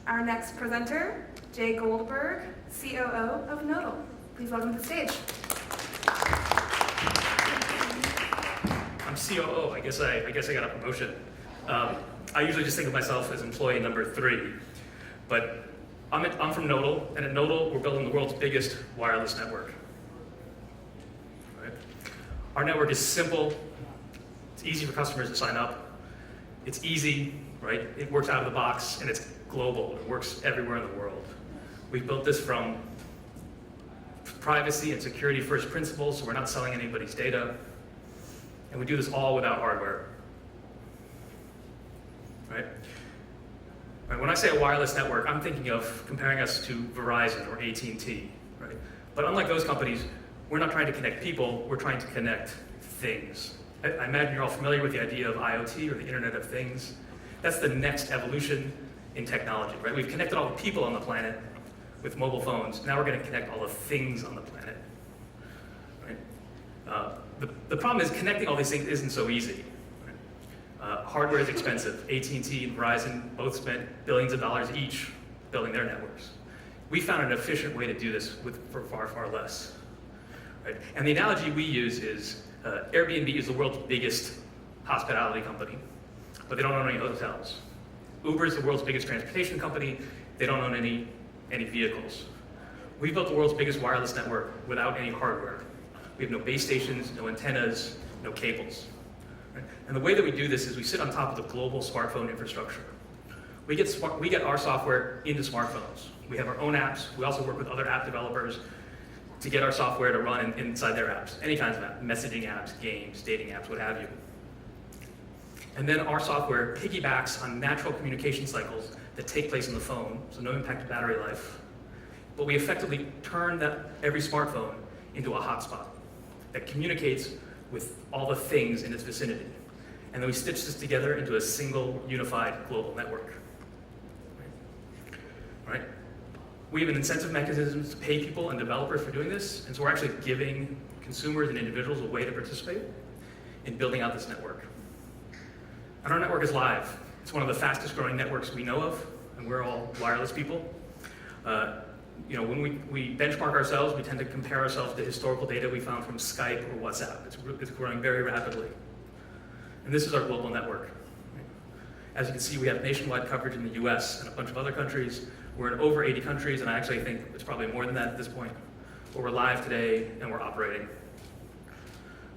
Our next presenter, Jay Goldberg, COO of Nodle. Please welcome to the stage. I'm COO. I guess I got a promotion. I usually just think of myself as employee number 3, but I'm from Nodle, and at Nodle we're building the world's biggest wireless network. Right? Our network is simple. It's easy for customers to sign up. It's easy, right? It works out of the box, and it's global. It works everywhere in the world. We've built this from privacy and security first principles, so we're not selling anybody's data. And we do this all without hardware. Right? Right? When I say a wireless network, I'm thinking of comparing us to Verizon or AT&T. Right? But unlike those companies, we're not trying to connect people, we're trying to connect things. I imagine you're all familiar with the idea of IoT, or the Internet of Things. That's the next evolution in technology, right? We've connected all the people on the planet with mobile phones. Now we're going to connect all the things on the planet. Right? The problem is connecting all these things isn't so easy. Right? Hardware is expensive. AT&T and Verizon both spent billions of dollars each building their networks. We found an efficient way to do this for far, far less. Right? And the analogy we use is Airbnb is the world's biggest hospitality company, but they don't own any hotels. Uber is the world's biggest transportation company. They don't own any vehicles. We built the world's biggest wireless network without any hardware. We have no base stations, no antennas, no cables. Right? And the way that we do this is we sit on top of the global smartphone infrastructure. We get our software into smartphones. We have our own apps. We also work with other app developers to get our software to run inside their apps. Any kinds of apps, messaging apps, games, dating apps, what have you. And then our software piggybacks on natural communication cycles that take place in the phone, so no impact to battery life. But we effectively turn every smartphone into a hotspot that communicates with all the things in its vicinity. And then we stitch this together into a single, unified global network. Right? We have an incentive mechanism to pay people and developers for doing this, and so we're actually giving consumers and individuals a way to participate in building out this network. And our network is live. It's one of the fastest growing networks we know of, and we're all wireless people. When we benchmark ourselves, we tend to compare ourselves to historical data we found from Skype or WhatsApp. It's growing very rapidly. And this is our global network. As you can see, we have nationwide coverage in the US and a bunch of other countries. We're in over 80 countries, and I actually think it's probably more than that at this point. But we're live today, and we're operating.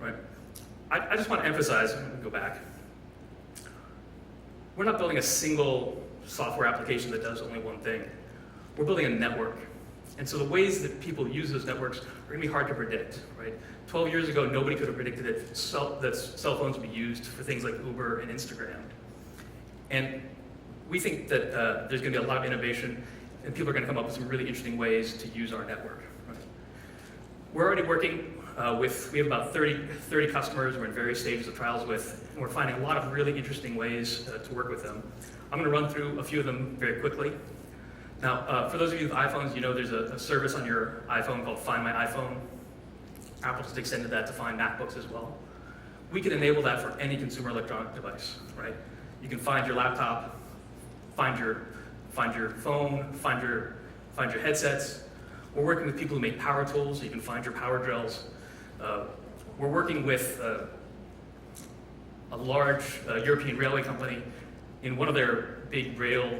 Right? I just want to emphasize, I'm going to go back. We're not building a single software application that does only one thing. We're building a network. And so the ways that people use those networks are going to be hard to predict, right? 12 years ago, nobody could have predicted that cell phones would be used for things like Uber and Instagram. And we think that there's going to be a lot of innovation, and people are going to come up with some really interesting ways to use our network. Right? We're already working we have about 30 customers we're in various stages of trials with, and we're finding a lot of really interesting ways to work with them. I'm going to run through a few of them very quickly. Now, for those of you with iPhones, you know there's a service on your iPhone called Find My iPhone. Apple just extended that to find MacBooks as well. We can enable that for any consumer electronic device, right? You can find your laptop, find your phone, find your headsets. We're working with people who make power tools, so you can find your power drills. We're working with a large European railway company in one of their big rail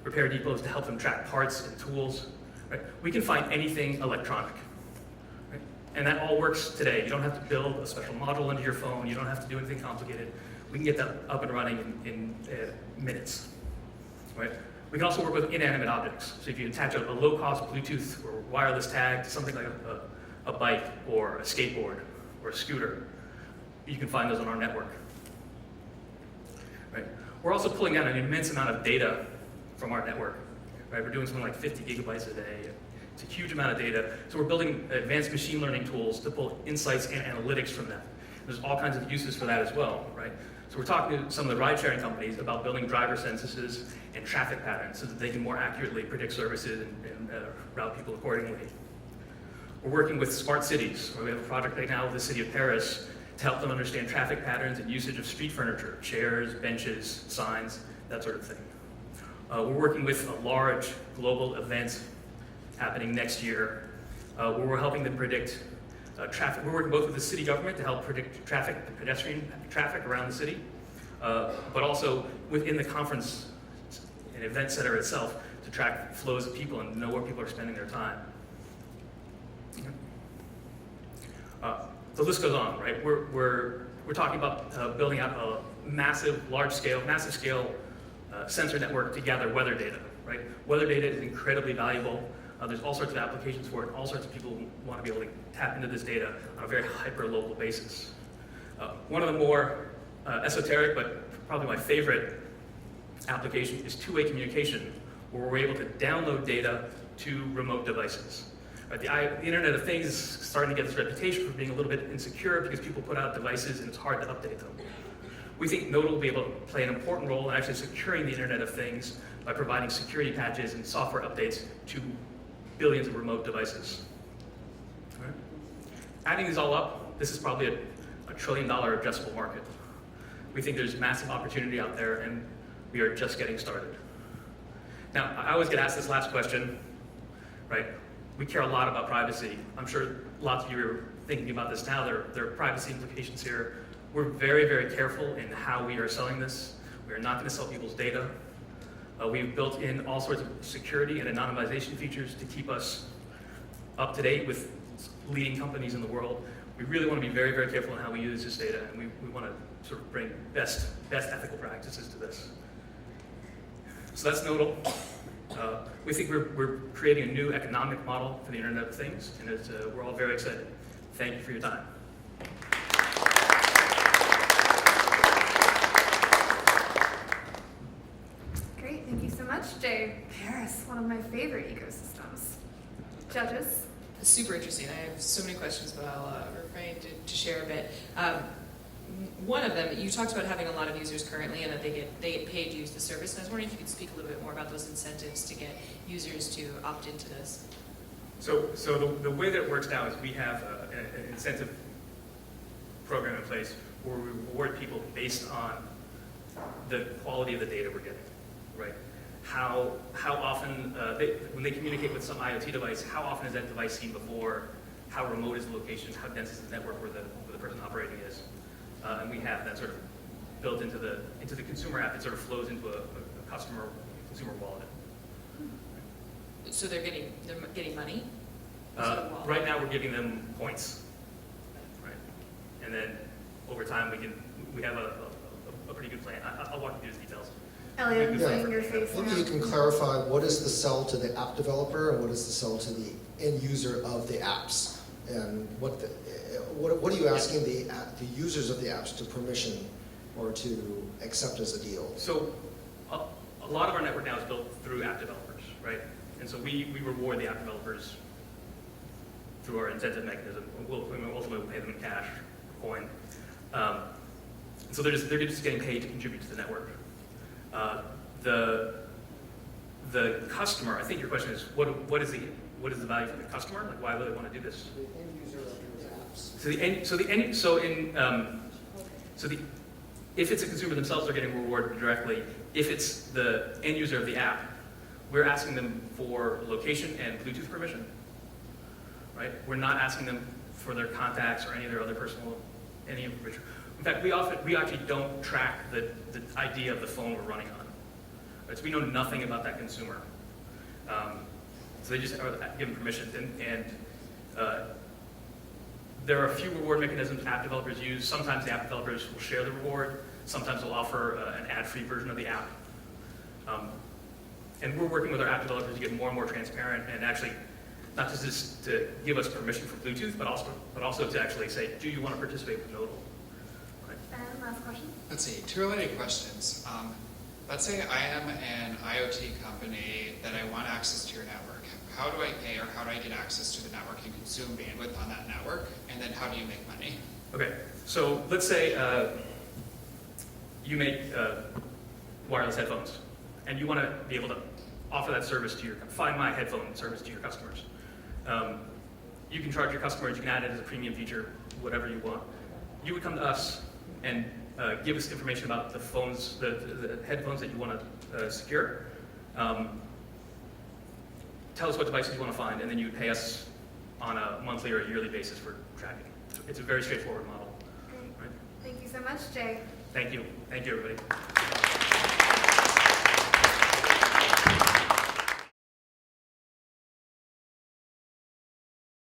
repair depots to help them track parts and tools. Right? We can find anything electronic. Right? And that all works today. You don't have to build a special module into your phone. You don't have to do anything complicated. We can get that up and running in minutes. Right? We can also work with inanimate objects. So if you attach a low-cost Bluetooth or wireless tag to something like a bike or a skateboard or a scooter, you can find those on our network. Right? We're also pulling out an immense amount of data from our network. Right? We're doing something like 50 gigabytes a day. It's a huge amount of data. So we're building advanced machine learning tools to pull insights and analytics from that. There's all kinds of uses for that as well, right? So we're talking to some of the ride-sharing companies about building driver censuses and traffic patterns so that they can more accurately predict services and route people accordingly. We're working with smart cities, where we have a project right now with the city of Paris to help them understand traffic patterns and usage of street furniture, chairs, benches, signs, that sort of thing. We're working with a large global event happening next year where we're helping them predict traffic. We're working both with the city government to help predict traffic, the pedestrian traffic around the city, but also within the conference and event center itself to track flows of people and know where people are spending their time. The list goes on, right? We're talking about building out a massive scale sensor network to gather weather data, right? Weather data is incredibly valuable. There's all sorts of applications for it. All sorts of people want to be able to tap into this data on a very hyper-local basis. One of the more esoteric, but probably my favorite application is two-way communication, where we're able to download data to remote devices. Right, the Internet of Things is starting to get this reputation for being a little bit insecure because people put out devices and it's hard to update them. We think Nodle will be able to play an important role in actually securing the Internet of Things by providing security patches and software updates to billions of remote devices. All right. Adding these all up, this is probably a $1 trillion addressable market. We think there's massive opportunity out there and we are just getting started. Now, I always get asked this last question, right? We care a lot about privacy. I'm sure lots of you are thinking about this now. There are privacy implications here. We're very, very careful in how we are selling this. We are not going to sell people's data. We've built in all sorts of security and anonymization features to keep us up to date with leading companies in the world. We really want to be very, very careful in how we use this data, and we want to sort of bring best ethical practices to this. So that's Nodle. We think we're creating a new economic model for the Internet of Things, and we're all very excited. Thank you for your time. Great, thank you so much, Jay. Paris, one of my favorite ecosystems. Judges? Super interesting. I have so many questions, but I'll refrain to share a bit. One of them, you talked about having a lot of users currently and that they get paid to use the service. And I was wondering if you could speak a little bit more about those incentives to get users to opt into this. So the way that it works now is we have an incentive program in place where we reward people based on the quality of the data we're getting, right? How often, when they communicate with some IoT device, how often is that device seen before? How remote is the location? How dense is the network where the person operating is? And we have that sort of built into the consumer app. It sort of flows into a consumer wallet. So they're getting money? Right now we're giving them points, right? And then over time we have a pretty good plan. I'll walk you through the details. Elliot, Yeah. seeing your face Maybe now. you can clarify what is the sell to the app developer and what is the sell to the end user of the apps, and what are you asking the users of the apps to permission or to accept as a deal? So a lot of our network now is built through app developers, right? And so we reward the app developers through our incentive mechanism. Ultimately, we'll pay them in cash, coin. So they're just getting paid to contribute to the network. The customer, I think your question is, what is the value for the customer? Like, why would they want to do this? The end user of those apps. If it's a consumer themselves, they're getting rewarded directly. If it's the end user of the app, we're asking them for location and Bluetooth permission, right? We're not asking them for their contacts or any of their other personal, any information. In fact, we actually don't track the ID of the phone we're running on. Right? So we know nothing about that consumer. So they just are given permission. And there are a few reward mechanisms app developers use. Sometimes the app developers will share the reward. Sometimes they'll offer an ad-free version of the app. And we're working with our app developers to get more and more transparent and actually not just to give us permission for Bluetooth, but also to actually say, do you want to participate with Nodle? And last question. Let's see, two related questions. Let's say I am an IoT company that I want access to your network. How do I pay or how do I get access to the network and consume bandwidth on that network? And then how do you make money? Okay, so let's say you make wireless headphones and you want to be able to offer that service to Find My headphone service to your customers. You can charge your customers, you can add it as a premium feature, whatever you want. You would come to us and give us information about the phones, the headphones that you want to secure. Tell us what devices you want to find, and then you pay us on a monthly or a yearly basis for tracking. It's a very straightforward model. Great. Right? Thank you so much, Jay. Thank you. Thank you, everybody.